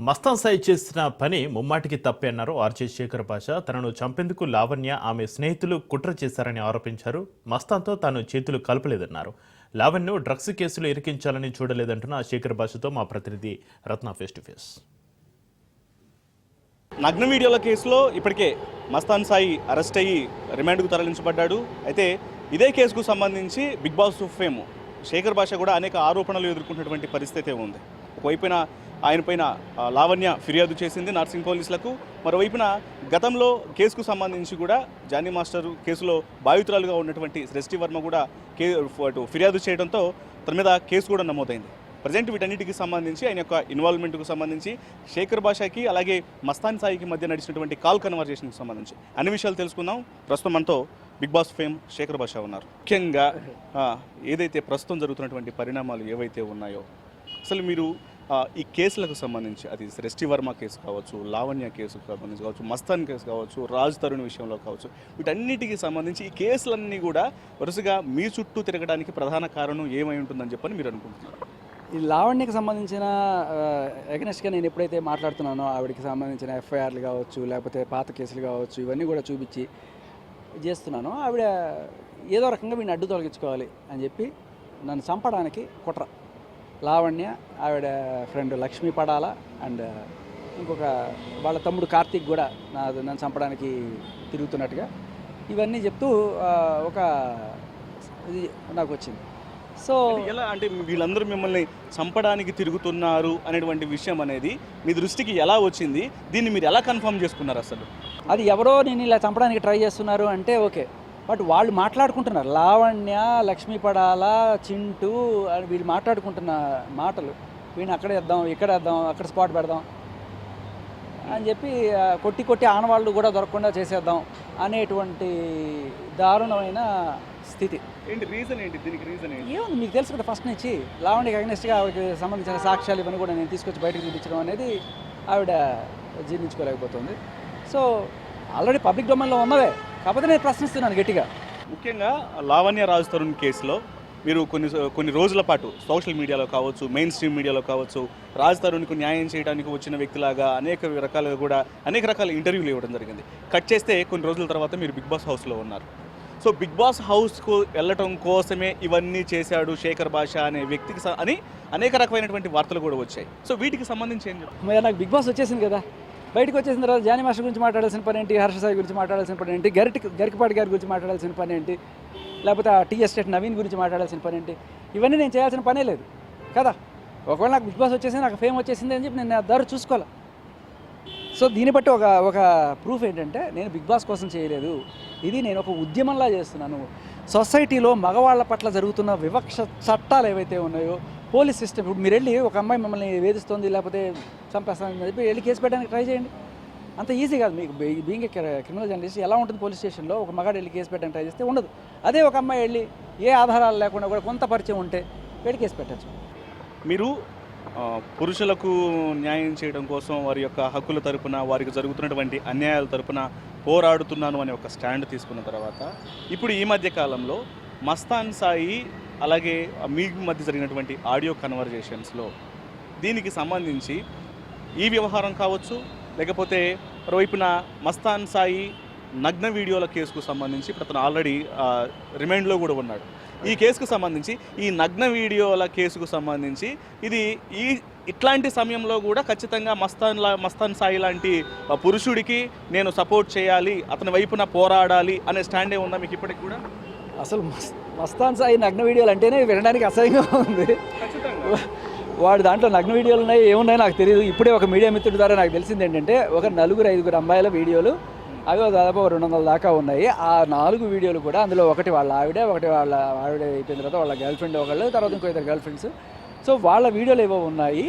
మస్తాన్ సాయి చేసిన పని ముమ్మాటికి తప్పే అన్నారు ఆర్జే శేఖర్ భాష. తనను చంపేందుకు లావణ్య ఆమె స్నేహితులు కుట్ర చేశారని ఆరోపించారు. మస్తాన్తో తాను చేతులు కలపలేదన్నారు. లావణ్యను డ్రగ్స్ కేసులు ఇరికించాలని చూడలేదంటున్న శేఖర్ భాషతో మా ప్రతినిధి రత్న ఫేస్ టు ఫేస్. నగ్న వీడియోల కేసులో ఇప్పటికే మస్తాన్ సాయి అరెస్ట్ అయ్యి రిమాండ్కు తరలించబడ్డాడు. అయితే ఇదే కేసుకు సంబంధించి బిగ్ బాస్ ఫేమ్ శేఖర్ భాష కూడా అనేక ఆరోపణలు ఎదుర్కొంటున్నటువంటి పరిస్థితి ఉంది. ఒకవైపున ఆయనపైన లావణ్య ఫిర్యాదు చేసింది నర్సింగ్ పోలీసులకు. మరోవైపున గతంలో కేసుకు సంబంధించి కూడా జానీ మాస్టర్ కేసులో బాధితురాలుగా ఉన్నటువంటి సృష్టి వర్మ కూడా ఫిర్యాదు చేయడంతో తన మీద కేసు కూడా నమోదైంది. ప్రజెంట్ వీటన్నిటికి సంబంధించి ఆయన యొక్క ఇన్వాల్వ్మెంట్కు సంబంధించి శేఖర్ భాషకి అలాగే మస్తాన్ సాయికి మధ్య నడిచినటువంటి కాల్ కన్వర్జేషన్కి సంబంధించి అన్ని విషయాలు తెలుసుకుందాం. ప్రస్తుతం మనతో బిగ్ బాస్ ఫేమ్ శేఖర్ భాష ఉన్నారు. ముఖ్యంగా ఏదైతే ప్రస్తుతం జరుగుతున్నటువంటి పరిణామాలు ఏవైతే ఉన్నాయో అసలు మీరు ఈ కేసులకు సంబంధించి అది సృష్టి వర్మ కేసు కావచ్చు, లావణ్య కేసు సంబంధించి కావచ్చు, మస్తాన్ కేసు కావచ్చు, రాజ్ తరుణ్ విషయంలో కావచ్చు, వీటన్నిటికీ సంబంధించి ఈ కేసులన్నీ కూడా వరుసగా మీ చుట్టూ తిరగడానికి ప్రధాన కారణం ఏమై ఉంటుందని చెప్పని మీరు అనుకుంటున్నారు? ఈ లావణ్యకి సంబంధించిన ఎగనెస్ట్గా నేను ఎప్పుడైతే మాట్లాడుతున్నానో ఆవిడకి సంబంధించిన ఎఫ్ఐఆర్లు కావచ్చు, లేకపోతే పాత కేసులు కావచ్చు, ఇవన్నీ కూడా చూపించి చేస్తున్నాను. ఆవిడ ఏదో రకంగా వీడిని అడ్డు తొలగించుకోవాలి అని చెప్పి నన్ను చంపడానికి కుట్ర. లావణ్య, ఆవిడ ఫ్రెండ్ లక్ష్మీ పడాల అండ్ ఇంకొక వాళ్ళ తమ్ముడు కార్తీక్ కూడా నన్ను చంపడానికి తిరుగుతున్నట్టుగా ఇవన్నీ చెప్తూ ఒక ఇది నాకు వచ్చింది. సో ఎలా అంటే వీళ్ళందరూ మిమ్మల్ని చంపడానికి తిరుగుతున్నారు అనేటువంటి విషయం అనేది మీ దృష్టికి ఎలా వచ్చింది? దీన్ని మీరు ఎలా కన్ఫర్మ్ చేసుకున్నారు? అసలు అది ఎవరో నేను ఇలా చంపడానికి ట్రై చేస్తున్నారు అంటే ఓకే, బట్ వాళ్ళు మాట్లాడుకుంటున్నారు. లావణ్య, లక్ష్మీ పడాల, చింటూ అని వీళ్ళు మాట్లాడుకుంటున్న మాటలు, వీడిని అక్కడ వేద్దాం, ఇక్కడ వేద్దాం, అక్కడ స్పాట్ పెడదాం అని చెప్పి కొట్టి ఆనవాళ్ళు కూడా దొరకకుండా చేసేద్దాం అనేటువంటి దారుణమైన స్థితి. ఏంటి రీజన్ ఏంటి దీనికి? రీజన్ ఏంటి ఏముంది మీకు తెలుసు కదా, ఫస్ట్ నుంచి లావణ్యకి అగెనెస్ట్గా ఆవిడకి సంబంధించిన సాక్ష్యాలు ఇవన్నీ కూడా నేను తీసుకొచ్చి బయటకు చూపించడం అనేది ఆవిడ జీర్ణించుకోలేకపోతుంది. సో ఆల్రెడీ పబ్లిక్ డొమైన్లో ఉన్నవే, కాకపోతే నేను ప్రశ్నిస్తున్నాను గట్టిగా. ముఖ్యంగా లావణ్య రాజ్ తరుణ్ కేసులో మీరు కొన్ని రోజుల పాటు సోషల్ మీడియాలో కావచ్చు, మెయిన్ స్ట్రీమ్ మీడియాలో కావచ్చు, రాజ్ తరుణ్కు న్యాయం చేయడానికి వచ్చిన వ్యక్తిలాగా అనేక రకాల ఇంటర్వ్యూలు ఇవ్వడం జరిగింది. కట్ చేస్తే కొన్ని రోజుల తర్వాత మీరు బిగ్ బాస్ హౌస్లో ఉన్నారు. సో బిగ్ బాస్ హౌస్కు వెళ్ళటం కోసమే ఇవన్నీ చేశాడు శేఖర్ భాష అనే వ్యక్తికి అని అనేక రకమైనటువంటి వార్తలు కూడా వచ్చాయి. సో వీటికి సంబంధించి ఏం చెప్పారు? మరి నాకు బిగ్ బాస్ వచ్చేసింది కదా, బయటకు వచ్చేసిన తర్వాత జానీ మాస్టర్ గురించి మాట్లాడాల్సిన పని ఏంటి, హర్ష సాయి గురించి మాట్లాడాల్సిన పని ఏంటి, గరికపాటి గారి గురించి మాట్లాడాల్సిన పని ఏంటి, లేకపోతే ఆ టీ ఎస్టేట్ నవీన్ గురించి మాట్లాడాల్సిన పని ఏంటి? ఇవన్నీ నేను చేయాల్సిన పనే లేదు కదా. ఒకవేళ నాకు బిగ్ బాస్ వచ్చేసింది, నాకు ఫేమ్ వచ్చేసింది అని చెప్పి నేను దారి చూసుకోవాలి. సో దీన్ని బట్టి ఒక ప్రూఫ్ ఏంటంటే నేను బిగ్ బాస్ కోసం చేయలేదు, ఇది నేను ఒక ఉద్యమంలా చేస్తున్నాను. సొసైటీలో మగవాళ్ళ పట్ల జరుగుతున్న వివక్ష చట్టాలు ఏవైతే ఉన్నాయో, పోలీస్ సిస్టమ్, ఇప్పుడు మీరు వెళ్ళి ఒక అమ్మాయి మిమ్మల్ని వేధిస్తుంది లేకపోతే చంపేస్తానని చెప్పి వెళ్ళి కేసు పెట్టడానికి ట్రై చేయండి. అంత ఈజీ కాదు. మీకు బీయింగ్ క్రిమినల్ జర్నలిస్ట్ ఎలా ఉంటుంది పోలీస్ స్టేషన్లో ఒక మగాడు వెళ్ళి కేసు పెట్టడానికి ట్రై చేస్తే ఉండదు. అదే ఒక అమ్మాయి వెళ్ళి ఏ ఆధారాలు లేకుండా కూడా కొంత పరిచయం ఉంటే వెళ్ళి కేసు పెట్టచ్చు. మీరు పురుషులకు న్యాయం చేయడం కోసం వారి యొక్క హక్కుల తరపున, వారికి జరుగుతున్నటువంటి అన్యాయాల తరపున పోరాడుతున్నాను అనే ఒక స్టాండ్ తీసుకున్న తర్వాత ఇప్పుడు ఈ మధ్య కాలంలో మస్తాన్ సాయి అలాగే మీ మధ్య జరిగినటువంటి ఆడియో కన్వర్జేషన్స్లో దీనికి సంబంధించి ఈ వ్యవహారం కావచ్చు, లేకపోతే మరోవైపున మస్తాన్ సాయి నగ్న వీడియోల కేసుకు సంబంధించి ఇప్పుడు అతను ఆల్రెడీ రిమైండ్లో కూడా ఉన్నాడు. ఈ కేసుకు సంబంధించి, ఈ నగ్న వీడియోల కేసుకు సంబంధించి ఇట్లాంటి సమయంలో కూడా ఖచ్చితంగా మస్తాన్ సాయి లాంటి పురుషుడికి నేను సపోర్ట్ చేయాలి, అతని వైపున పోరాడాలి అనే స్టాండే ఉందా మీకు ఇప్పటికి కూడా? అసలు మస్తాన్ సాయి నగ్న వీడియోలు అంటేనే వినడానికి అసహ్యంగా ఉంది. వాడు దాంట్లో నగ్న వీడియోలు ఉన్నాయి, ఏమున్నాయో నాకు తెలియదు. ఇప్పుడే ఒక మీడియా మిత్రుడి ద్వారా నాకు తెలిసింది ఏంటంటే ఒక 4-5 అమ్మాయిల వీడియోలు, అవి దాదాపు 200 దాకా ఉన్నాయి. ఆ 4 వీడియోలు కూడా అందులో ఒకటి వాళ్ళ ఆవిడ అయిపోయిన తర్వాత వాళ్ళ గర్ల్ ఫ్రెండ్ ఒకళ్ళు, తర్వాత ఇంకో 2 గర్ల్ ఫ్రెండ్స్. సో వాళ్ళ వీడియోలు ఏవో ఉన్నాయి.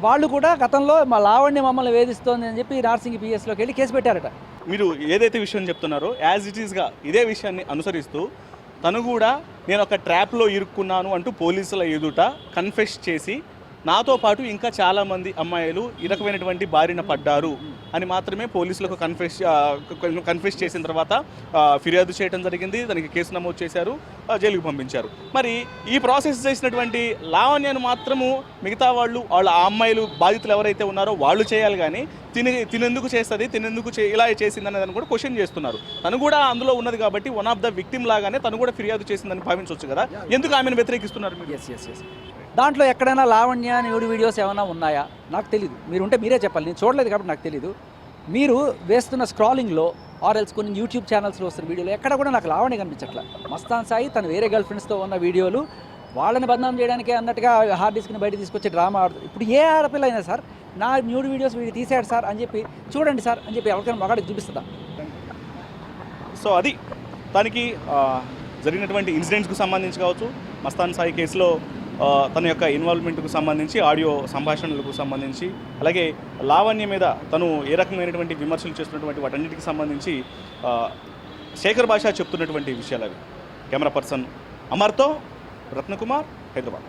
వాళ్ళు కూడా గతంలో మా లావణ్య మమ్మల్ని వేధిస్తోంది అని చెప్పి నార్సింగ్ పిఎస్లోకి వెళ్ళి కేసు పెట్టారట. మీరు ఏదైతే విషయం చెప్తున్నారో యాజ్ ఇట్ ఈస్గా ఇదే విషయాన్ని అనుసరిస్తూ తను కూడా నేను ఒక ట్రాప్లో ఇరుక్కున్నాను అంటూ పోలీసుల ఎదుట కన్ఫెస్ చేసి నాతో పాటు ఇంకా చాలామంది అమ్మాయిలు ఈ రకమైనటువంటి బారిన పడ్డారు అని మాత్రమే పోలీసులకు కన్ఫెస్ చేసిన తర్వాత ఫిర్యాదు చేయడం జరిగింది. దానికి కేసు నమోదు చేశారు, జైలుకు పంపించారు. మరి ఈ ప్రాసెస్ చేసినటువంటి లావణ్యను మాత్రము మిగతా వాళ్ళ ఆ అమ్మాయిలు బాధితులు ఎవరైతే ఉన్నారో వాళ్ళు చేయాలి, కానీ తినెందుకు చేస్తుంది, తినెందుకు ఇలా చేసింది అనేది కూడా క్వశ్చన్ చేస్తున్నారు. తను కూడా అందులో ఉన్నది కాబట్టి వన్ ఆఫ్ ద విక్టిమ్ లాగానే తను కూడా ఫిర్యాదు చేసిందని భావించవచ్చు కదా, ఎందుకు ఆమెను వ్యతిరేకిస్తున్నారు మీరు? ఎస్ దాంట్లో ఎక్కడైనా లావణ్య న్యూడ్ వీడియోస్ ఏమైనా ఉన్నాయా నాకు తెలీదు. మీరుంటే మీరే చెప్పాలి, నేను చూడలేదు కాబట్టి నాకు తెలీదు. మీరు వేస్తున్న స్క్రాలింగ్లో ఆర్ఎల్స్ కొన్ని యూట్యూబ్ ఛానల్స్లో వస్తున్న వీడియోలు ఎక్కడ కూడా నాకు లావణ్య కనిపించట్లా. మస్తాన్ సాయి తను వేరే గర్ల్ ఫ్రెండ్స్తో ఉన్న వీడియోలు వాళ్ళని బదనాం చేయడానికి అన్నట్టుగా హార్డ్ డిస్క్ని బయట తీసుకొచ్చి డ్రామా ఆడుతుంది. ఇప్పుడు ఏ ఆడపిల్ల అయినా సార్ నా న్యూడ్ వీడియోస్ వీడు తీసాడు సార్ అని చెప్పి చూడండి సార్ అని చెప్పి ఎవరికైనా మగాడికి చూపిస్తుందా? సో అది దానికి జరిగినటువంటి ఇన్సిడెంట్స్కు సంబంధించి కావచ్చు, మస్తాన్ సాయి కేసులో తన యొక్క ఇన్వాల్వ్మెంట్కు సంబంధించి ఆడియో సంభాషణలకు సంబంధించి, అలాగే లావణ్య మీద తను ఏ రకమైనటువంటి విమర్శలు చేస్తున్నటువంటి వాటన్నిటికి సంబంధించి శేఖర్ భాష చెప్తున్నటువంటి విషయాలు అవి. కెమెరా పర్సన్ అమర్తో రత్నకుమార్, హైదరాబాద్.